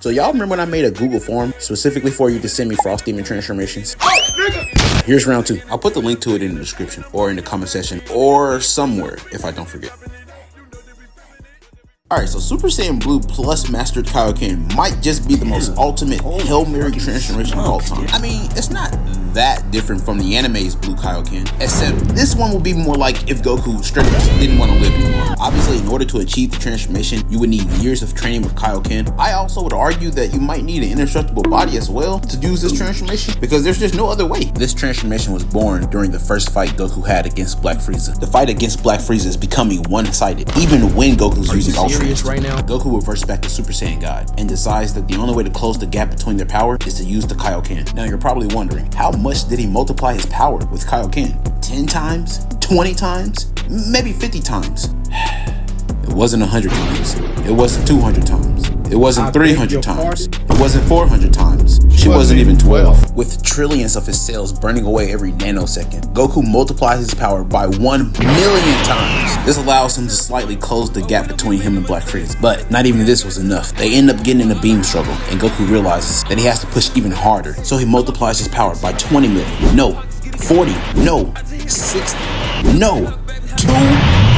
So y'all remember when I made a Google form specifically for you to send me Frost Demon transformations? Here's round 2. I'll put the link to it in the description or in the comment section or somewhere if I don't forget. Alright, so Super Saiyan Blue plus Mastered Kaio-Ken might just be the most ultimate Hail Mary transformation of all time. I mean, it's not that different from the anime's Blue Kaio-Ken, except this one would be more like if Goku straight up didn't want to live anymore. Obviously, in order to achieve the transformation, you would need years of training with Kaio-Ken. I also would argue that you might need an indestructible body as well to use this transformation, because there's just no other way. This transformation was born during the first fight Goku had against Black Frieza. The fight against Black Frieza is becoming one-sided, even when Goku's using Ultra. Right now, Goku reverts back to Super Saiyan God and decides that the only way to close the gap between their power is to use the Kaio-Ken. Now you're probably wondering, how much did he multiply his power with Kaio-Ken? 10 times? 20 times? Maybe 50 times? It wasn't 100 times. It wasn't 200 times. It wasn't 300 times. It wasn't 400 times. She wasn't even 12. With trillions of his cells burning away every nanosecond, Goku multiplies his power by 1,000,000 times. This allows him to slightly close the gap between him and Black Frieza. But not even this was enough. They end up getting in a beam struggle, and Goku realizes that he has to push even harder. So he multiplies his power by 20 million. No. 40. No. 60. No. 2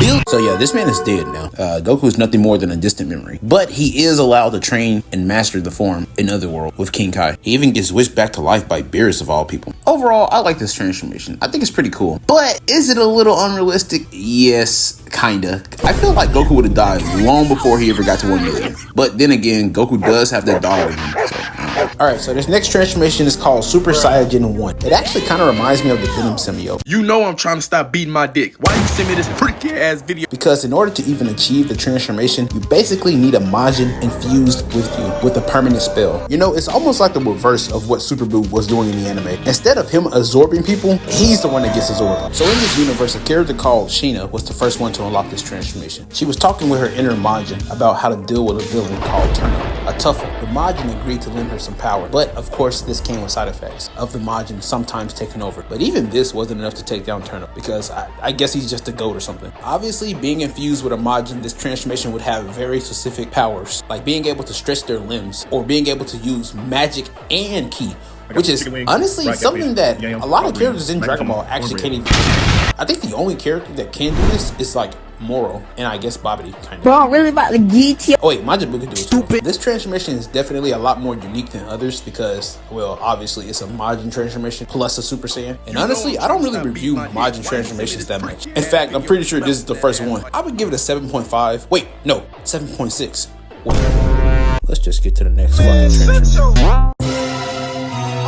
billion. So yeah, this man is dead now. Goku is nothing more than a distant memory, but he is allowed to train and master the form in Otherworld with King Kai. He even gets wished back to life by Beerus of all people. Overall, I like this transformation. I think it's pretty cool, but is it a little unrealistic? Yes, kinda. I feel like Goku would have died long before he ever got to 1 million. But then again, Goku does have that dollar in him, so. Alright, so this next transformation is called Super Saiyan 1. It actually kind of reminds me of the Venom symbiote. You know I'm trying to stop beating my dick. Why you send me this freaky ass video? Because in order to even achieve the transformation, you basically need a Majin infused with you with a permanent spell. You know, it's almost like the reverse of what Super Buu was doing in the anime. Instead of him absorbing people, he's the one that gets absorbed. So in this universe, a character called Sheena was the first one to unlock this transformation. She was talking with her inner Majin about how to deal with a villain called Turnip, a tough one. The Majin agreed to lend her some power, but of course this came with side effects of the Majin sometimes taking over. But even this wasn't enough to take down Turnip, because I guess he's just a goat or something. Obviously, being infused with a Majin, this transformation would have very specific powers, like being able to stretch their limbs or being able to use magic and ki, which is honestly something that a lot of characters in Dragon Ball actually can't even. I think the only character that can do this is like Moro, and I guess Babidi, kind of. Bro, I'm really about to get you. Oh wait, Majin Buu can do it too. This transformation is definitely a lot more unique than others because, well, obviously it's a Majin transformation plus a Super Saiyan. And honestly, I don't really review Majin transformations that much. In fact, I'm pretty sure this is the first one. I would give it a 7.5. Wait, no, 7.6. Let's just get to the next fucking transformation.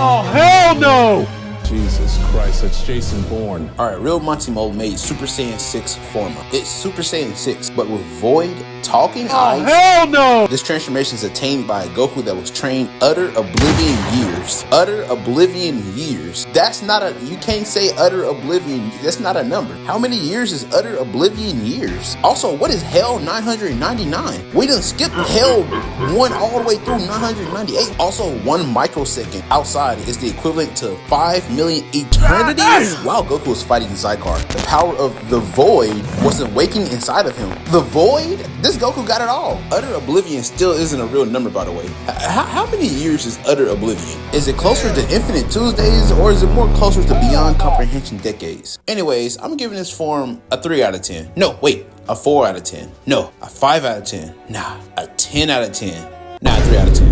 Oh, hell no! Jesus Christ, that's Jason Bourne. Alright, Real Monty made Super Saiyan 6 form up. It's Super Saiyan 6, but with void, talking eyes. Hell no! This transformation is attained by a Goku that was trained utter oblivion years. Utter oblivion years. That's not a, you can't say utter oblivion, that's not a number. How many years is utter oblivion years? Also, what is Hell 999? We done skipped Hell 1 all the way through 998. Also, 1 microsecond outside is the equivalent to 5 million eternities. While Goku was fighting Zygar, the power of the void was awakening inside of him. The void? This Goku got it all. Utter oblivion still isn't a real number, by the way. How many years is utter oblivion? Is it closer to infinite Tuesdays, or is it more closer to beyond comprehension decades? Anyways, I'm giving this form a 3 out of 10. No, wait, a 4 out of 10. No, a 5 out of 10. Nah, a 10 out of 10. Nah, a 3 out of 10.